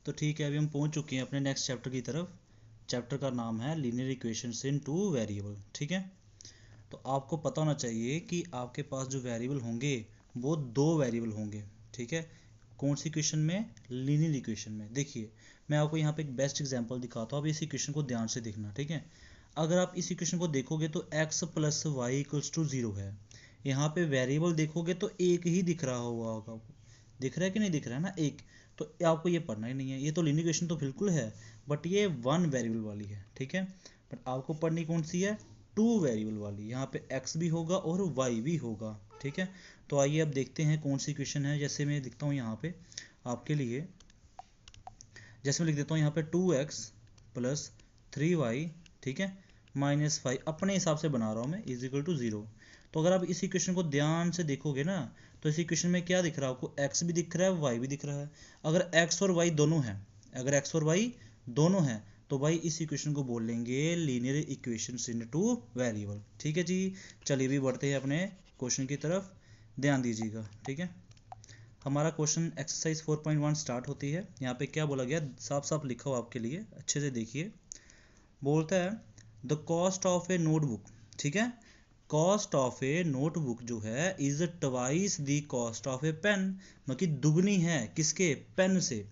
तो ठीक है, अभी हम पहुंच चुके हैं अपने नेक्स्ट चैप्टर की तरफ। चैप्टर का नाम है लीनियर इक्वेशंस इन टू वेरिएबल। ठीक है, तो आपको पता होना चाहिए कि आपके पास जो वेरिएबल होंगे वो दो वेरिएबल होंगे। ठीक है, कौन सी इक्वेशन में? लीनियर इक्वेशन में। देखिए मैं आपको यहाँ पे एक बेस्ट एग्जांपल दिखाता हूँ, आप इस इक्वेशन को ध्यान से देखना। ठीक है, अगर आप इस इक्वेशन को देखोगे तो x plus y equals to 0 है। यहाँ पे वेरिएबल देखोगे तो एक ही दिख रहा होगा आपको, दिख रहा है कि नहीं दिख रहा है ना, एक। तो आपको ये पढ़ना ही नहीं है, ये तो लीनियर इक्वेशन तो बिल्कुल है बट ये वन वेरिएबल वाली है। ठीक है, बट आपको पढ़नी कौन सी है? टू वेरिएबल वाली। यहाँ पे x भी होगा और y भी होगा। ठीक है, तो आइए अब देखते हैं कौन सी इक्वेशन है। जैसे मैं लिखता हूँ यहाँ पे आपके लिए, जैसे मैं लिख देता हूँ यहाँ पे 2x प्लस 3y, ठीक है, माइनस 5, अपने हिसाब से बना रहा हूँ मैं, इज इक्वल टू 0। तो अगर आप इस इक्वेशन को ध्यान से देखोगे ना तो इस इक्वेशन में क्या दिख रहा है आपको? x भी दिख रहा है, y भी दिख रहा है। अगर x और y दोनों हैं, अगर x और y दोनों हैं तो भाई इस इक्वेशन को बोल लेंगे लीनियर इक्वेशंस इन टू वेरिएबल। ठीक है जी, चलिए भी बढ़ते हैं अपने क्वेश्चन की तरफ, ध्यान दीजिएगा। ठीक है, हमारा क्वेश्चन एक्सरसाइज 4.1 स्टार्ट होती है। यहाँ पे क्या बोला गया, साफ साफ लिखा हो आपके लिए, अच्छे से देखिए। बोलता है the cost of a notebook. ठीक है, कॉस्ट ऑफ ए नोटबुक जो है is twice the cost of a pen, मतलब कि दुगनी है किसके? पेन से।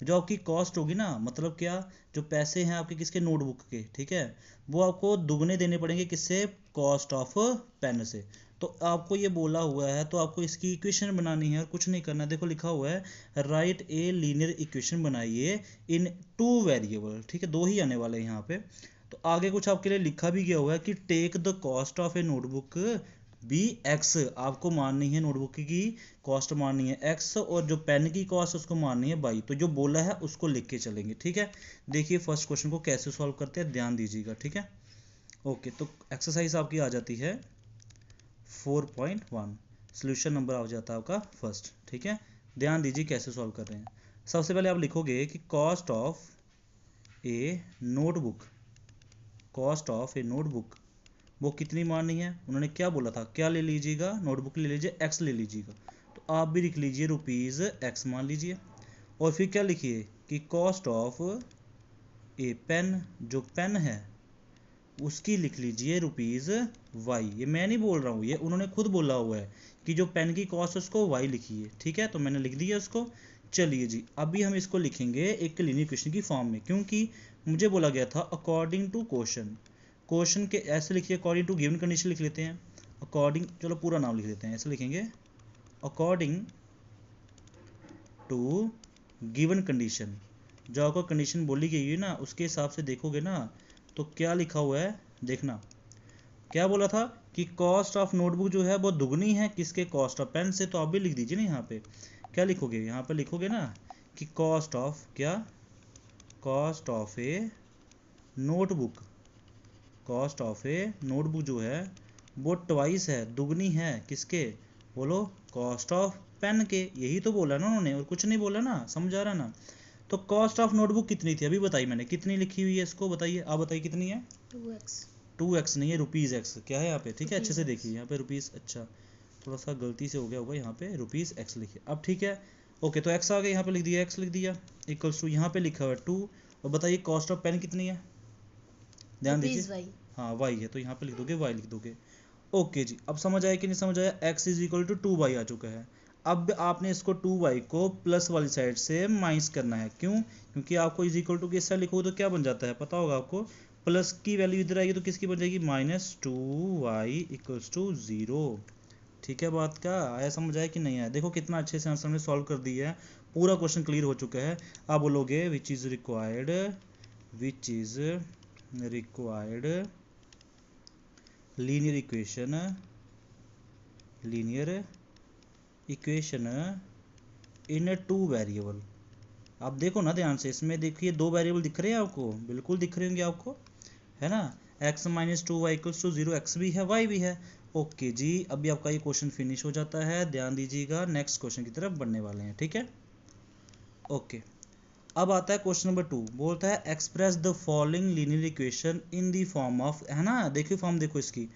जो आपकी कॉस्ट होगी ना, मतलब क्या, जो पैसे हैं आपके किसके? नोटबुक के। ठीक है, वो आपको दुगने देने पड़ेंगे किससे? कॉस्ट ऑफ पेन से। तो आपको ये बोला हुआ है तो आपको इसकी इक्वेशन बनानी है और कुछ नहीं करना। देखो लिखा हुआ है राइट ए लीनियर इक्वेशन बनाइए इन टू वेरिएबल। ठीक है, दो ही आने वाले हैं यहाँ पे। तो आगे कुछ आपके लिए लिखा भी गया हुआ है कि take the cost of a notebook be x, आपको माननी है नोटबुक की कॉस्ट माननी है एक्स और जो पेन की कॉस्ट उसको माननी है बाई। तो जो बोला है उसको लिख के चलेंगे। ठीक है, देखिए फर्स्ट क्वेश्चन को कैसे सॉल्व करते हैं, ध्यान दीजिएगा। ठीक है, ओके, तो एक्सरसाइज आपकी आ जाती है 4.1, सोल्यूशन नंबर आ जाता है आपका फर्स्ट। ठीक है, ध्यान दीजिए कैसे सॉल्व कर रहे हैं। सबसे पहले आप लिखोगे कि cost of a notebook, cost of a notebook वो कितनी माननी है? उन्होंने क्या बोला था, क्या ले लीजिएगा? नोटबुक ले लीजिए, एक्स ले लीजिएगा। तो आप भी लिख लीजिए रुपीज़ एक्स मान लीजिए। और फिर क्या लिखिए कि कॉस्ट ऑफ ए पेन, जो पेन है उसकी लिख लीजिए रुपीज़ वाई। ये मैं नहीं बोल रहा हूँ, ये उन्होंने खुद बोला हुआ है कि जो पेन की कॉस्ट है उसको वाई लिखिए। ठीक है, तो मैंने लिख दिया उसको। चलिए जी, अभी हम इसको लिखेंगे एक लीनियर इक्वेशन की फॉर्म में, क्योंकि मुझे बोला गया था अकॉर्डिंग टू क्वेश्चन। क्वेश्चन के ऐसे लिखिए, अकॉर्डिंग टू गिवन कंडीशन लिख लेते हैं। अकॉर्डिंग, चलो पूरा नाम लिख लेते हैं, ऐसे लिखेंगे अकॉर्डिंग टू गिवन कंडीशन। जो आपको कंडीशन बोली गई है ना उसके हिसाब से देखोगे ना तो क्या लिखा हुआ है, देखना क्या बोला था कि कॉस्ट ऑफ नोटबुक जो है वो दुगनी है किसके? कॉस्ट ऑफ पेन से। तो आप भी लिख दीजिए ना, यहाँ पे क्या लिखोगे? यहाँ पे लिखोगे ना कि कॉस्ट ऑफ क्या? Cost of a notebook, cost of a notebook जो है वो ट्वाइस है, दुगनी है किसके? बोलो, कॉस्ट ऑफ पेन के। यही तो बोला ना उन्होंने और कुछ नहीं बोला ना, समझ आ रहा ना। तो कॉस्ट ऑफ नोटबुक कितनी थी अभी बताई मैंने, कितनी लिखी हुई है इसको बताइए, आप बताइए कितनी है? 2x। 2x नहीं है, रुपीज़ एक्स क्या है यहाँ पे? ठीक है, अच्छे से देखिए यहाँ पे रुपीज़, अच्छा थोड़ा सा गलती से हो गया होगा, यहाँ पे रुपीज़ एक्स लिखिए। अब ठीक है, ओके, तो एक्स आ गया, यहाँ पे लिख दिया, एक्स लिख दिया इक्वल्स टू, यहाँ पे लिखा हुआ है 2। और बताइए कॉस्ट ऑफ पेन कितनी है, ध्यान दीजिए। हाँ वाई है, तो यहाँ पे लिख दोगे, वाई लिख दोगे। ओके जी, अब समझ आया कि नहीं समझ आया? x is equal to 2y आ चुका है। अब आपने इसको 2y को प्लस वाली साइड से माइनस करना है। क्यों? क्योंकि आपको इज इक्वल टू किससे लिखोगे तो क्या बन जाता है पता होगा आपको, प्लस की वैल्यू इधर आएगी तो किसकी बन जाएगी? -2y equals to 0। ठीक है, बात का आया, समझ आया कि नहीं आया? देखो कितना अच्छे से आंसर हमने सॉल्व कर दिया है, पूरा क्वेश्चन क्लियर हो चुका है। आप बोलोगे which is required, which is required linear equation, linear equation in two variable. आप देखो ना ध्यान से, इसमें देखिए दो वेरिएबल दिख रहे हैं आपको, बिल्कुल दिख रहे होंगे आपको, है ना। x minus 2y equals to 0, x भी है y भी है। ओके जी, अभी आपका ये क्वेश्चन फिनिश हो जाता है, ध्यान दीजिएगा, नेक्स्ट क्वेश्चन की तरफ बढ़ने वाले हैं। ठीक है, ओके, अब आता है क्वेश्चन नंबर 2। बोलता है express the following linear equation in the form of, है ना, देखिए फॉर्म देखो इसकी,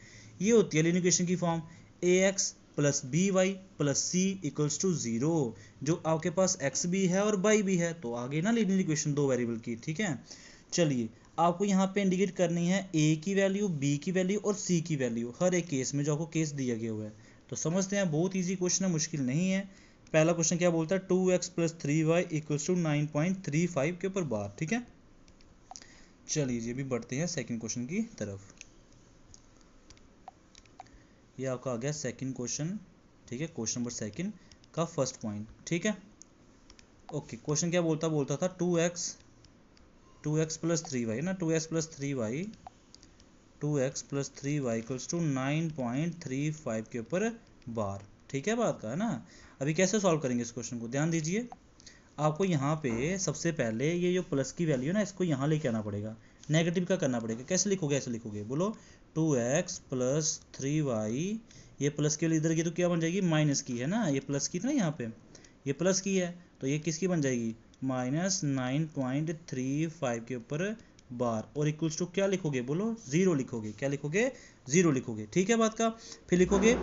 ये होती है लीनियर इक्वेशन की form ax plus B Y plus C equals to 0। जो आपके पास x भी है और y भी है, तो आगे ना लीनियर इक्वेशन दो वेरिएबल की, ठीक है। चलिए आपको यहाँ पे इंडिकेट करनी है a की वैल्यू, b की वैल्यू और c की वैल्यू, हर एक केस में जो आपको केस दिया गया हुआ है। तो समझते हैं, बहुत ईजी क्वेश्चन है, मुश्किल नहीं है। पहला क्वेश्चन क्या बोलता है, 2x plus 3y equals to 9.35 के ऊपर बार, ठीक है। चलिए जी अभी बढ़ते हैं सेकंड क्वेश्चन की तरफ। ये आपका आ गया सेकंड क्वेश्चन, ठीक है, क्वेश्चन नंबर सेकंड का फर्स्ट पॉइंट, ठीक है। ओके, क्वेश्चन क्या बोलता था 2x प्लस 3y ना, 2x plus 3y equals to 9.35 के ऊपर बार, ठीक है, बात का है ना। अभी कैसे सॉल्व करेंगे इस क्वेश्चन को, ध्यान दीजिए। आपको यहाँ पे सबसे पहले ये जो प्लस की वैल्यू है ना, इसको यहाँ लेके आना पड़ेगा, नेगेटिव का करना पड़ेगा। कैसे लिखोगे, ऐसे लिखोगे, बोलो 2x प्लस 3y, ये प्लस के लिए इधर की तो क्या बन जाएगी, माइनस की है ना, ये प्लस की थी ना, यहाँ पे ये प्लस की है, तो ये किसकी बन जाएगी, माइनस 9.35 के ऊपर बार, और इक्वल्स टू क्या लिखोगे, बोलो 0 लिखोगे। क्या लिखोगे, 0 लिखोगे, ठीक है बात का। फिर लिखोगे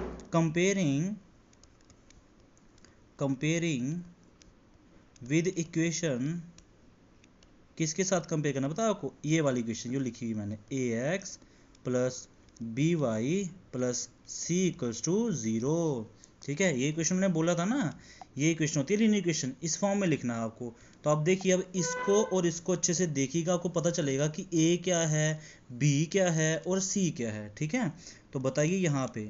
कंपेयरिंग विद इक्वेशन, किसके साथ कंपेयर करना बताओ आपको, ये वाली इक्वेशन जो लिखी हुई मैंने, ax plus B Y plus C equals to 0, ठीक है। ये इक्वेशन मैंने बोला था ना, ये इक्वेशन होती है लीनियर इक्वेशन, इस फॉर्म में लिखना है आपको। तो आप देखिए, अब इसको और इसको अच्छे से देखिएगा, आपको पता चलेगा कि a क्या है, b क्या है और c क्या है, ठीक है। तो बताइए यहाँ पे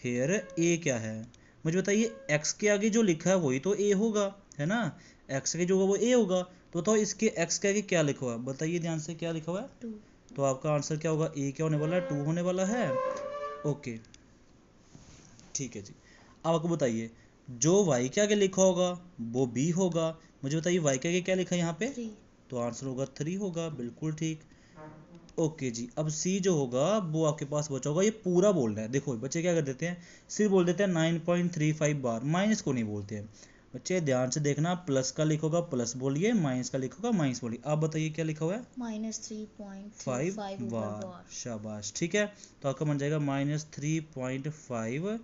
हेयर a क्या है, मुझे बताइए, x के आगे जो लिखा है वही तो a होगा, है ना, x के जो होगा वो a होगा। तो बताओ इसके x के आगे क्या लिखा हुआ है, बताइए ध्यान से, क्या लिखा हुआ है, 2। तो आपका आंसर क्या होगा, a क्या होने वाला है, 2 होने वाला है। ओके ठीक है जी। अब आपको बताइए, जो y के आगे लिखा होगा वो b होगा, मुझे बताइए y के आगे क्या लिखा है यहाँ पे, 3। तो आंसर होगा 3 होगा, बिल्कुल ठीक। ओके जी, अब सी जो होगा वो आपके पास बचा होगा, ये पूरा बोल रहा है। देखो बच्चे क्या कर देते हैं, सिर्फ बोल देते हैं 9.35 बार, माइनस को नहीं बोलते हैं। बच्चे ध्यान से देखना, प्लस का लिखोगा प्लस बोलिए, माइनस का लिखोगा माइनस बोलिए। आप बताइए क्या लिखा हुआ है, -3.5 बार, शाबाश, ठीक है। तो आपका बन जाएगा -3.5,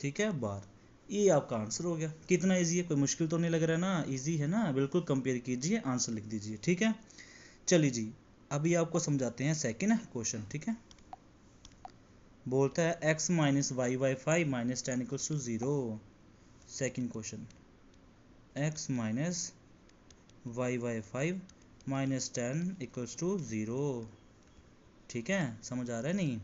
ठीक है, बार। ये आपका आंसर हो गया। कितना इजी है, कोई मुश्किल तो नहीं लग रहा है ना, इजी है ना, बिल्कुल कंपेयर कीजिए, आंसर लिख दीजिए, ठीक है। चलिए जी अभी आपको समझाते हैं सेकंड क्वेश्चन, ठीक है। बोलता है x minus y by 5 minus 10 equals to 0। Second question, x minus y by 5 minus 10 equals to 0, ठीक है, समझ आ रहा है नहीं,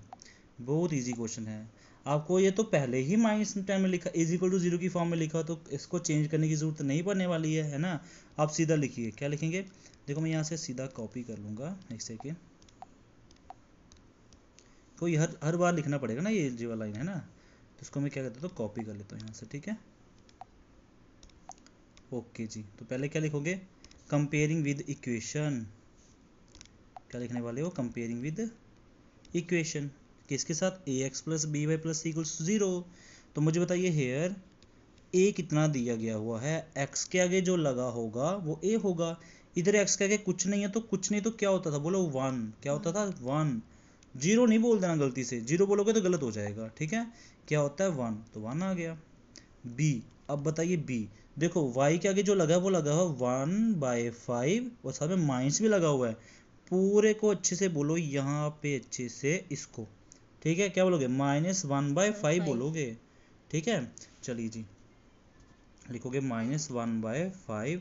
बहुत इजी क्वेश्चन है। आपको ये तो पहले ही -10 में लिखा, इज इक्वल टू 0 की फॉर्म में लिखा, तो इसको चेंज करने की जरूरत नहीं पड़ने वाली है ना। आप सीधा लिखिए, क्या लिखेंगे, देखो मैं यहाँ से सीधा कॉपी कर लूँगा, एक सेकेंड, कोई हर बार लिखना पड़ेगा ना, ये वाला लाइन है ना, तो इसको मैं क्या करता हूँ, तो कॉपी कर लेता हूँ यहाँ से, ठीक है। ओके जी, तो पहले क्या लिखोगे, कंपेयरिंग विद इक्वेशन, क्या लिखने वाले हो, कंपेयरिंग विद इक्वेशन, किसके साथ, ax plus B Y plus सी इक्वल्स 0। तो मुझे बताइए हेयर a कितना दिया गया हुआ है, x के आगे जो लगा होगा वो a होगा, इधर x के आगे कुछ नहीं है, तो कुछ नहीं तो क्या होता था, बोलो 1, क्या होता था 1, 0 नहीं बोल देना गलती से, 0 बोलोगे तो गलत हो जाएगा, ठीक है। क्या होता है 1, तो 1 आ गया। b, अब बताइए b, देखो y के आगे जो लगा है वो लगा हुआ 1/5 और साथ में माइनस भी लगा हुआ है, पूरे को अच्छे से बोलो यहाँ पे अच्छे से इसको, ठीक है, क्या बोलोगे, -1/5 बोलोगे, ठीक है। चलिए जी लिखोगे -1/5,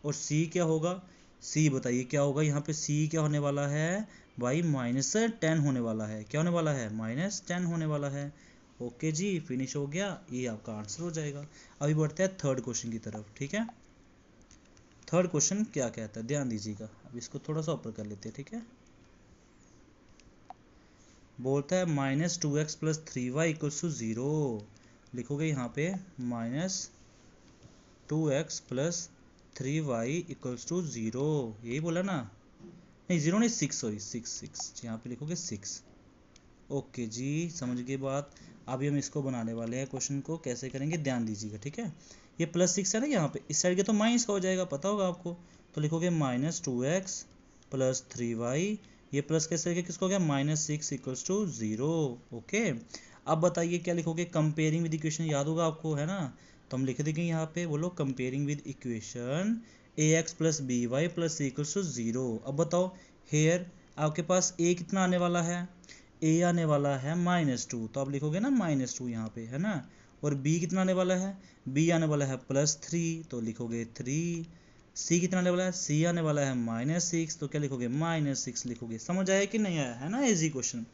और c क्या होगा, c बताइए क्या होगा, यहाँ पे c क्या होने वाला है भाई, -10 होने वाला है, क्या होने वाला है, -10 होने वाला है। ओके जी, फिनिश हो गया, ये आपका आंसर हो जाएगा। अभी बढ़ते हैं थर्ड क्वेश्चन की तरफ, ठीक है। थर्ड क्वेश्चन क्या कहता है, ध्यान दीजिएगा, अब इसको थोड़ा सा ऊपर कर लेते हैं, ठीक है। बोलता है -2x plus 3y equals to 0, लिखोगे यहाँ पे -2x plus 3y equals to 0, यही बोला ना, नहीं 0 नहीं 6, सॉरी 6, यहाँ पे लिखोगे 6। ओके जी, समझ गए बात। अभी हम इसको बनाने वाले हैं, क्वेश्चन को कैसे करेंगे ध्यान दीजिएगा, ठीक है। ये +6 है ना, यहाँ पे इस साइड के तो माइनस का हो जाएगा, पता होगा आपको, तो लिखोगे -2x प्लस 3y, ये प्लस कैसे करके किसको हो गया, -6 इक्वल्स टू 0। ओके, अब बताइए क्या लिखोगे, कंपेयरिंग विद इक्वेशन याद होगा आपको, है ना। तो हम लिख देंगे यहाँ पे, बोलो comparing with equation ax plus B Y plus equals to 0। अब बताओ हेयर आपके पास a कितना आने वाला है, a आने वाला है -2, तो आप लिखोगे ना -2 यहाँ पे, है ना। और b कितना आने वाला है, b आने वाला है +3, तो लिखोगे 3। c कितना आने वाला है, c आने वाला है -6, तो क्या लिखोगे -6 लिखोगे। समझ आया कि नहीं आया, है ना इजी क्वेश्चन।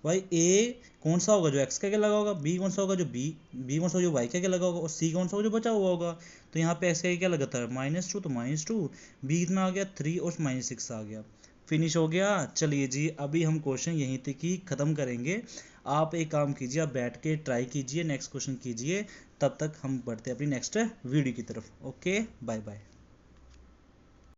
भाई a कौन सा होगा जो x का क्या लगा होगा, b कौन सा होगा जो b कौन सा जो y का क्या लगा होगा, और c कौन सा होगा जो बचा हुआ होगा। तो यहाँ पे x का क्या लगा था -2, तो -2, b कितना आ गया 3 और -6 आ गया। फिनिश हो गया। चलिए जी अभी हम क्वेश्चन यहीं तक ही ख़त्म करेंगे। आप एक काम कीजिए, आप बैठ के ट्राई कीजिए, नेक्स्ट क्वेश्चन कीजिए, तब तक हम बढ़ते हैं अपनी नेक्स्ट वीडियो की तरफ। Okay bye bye.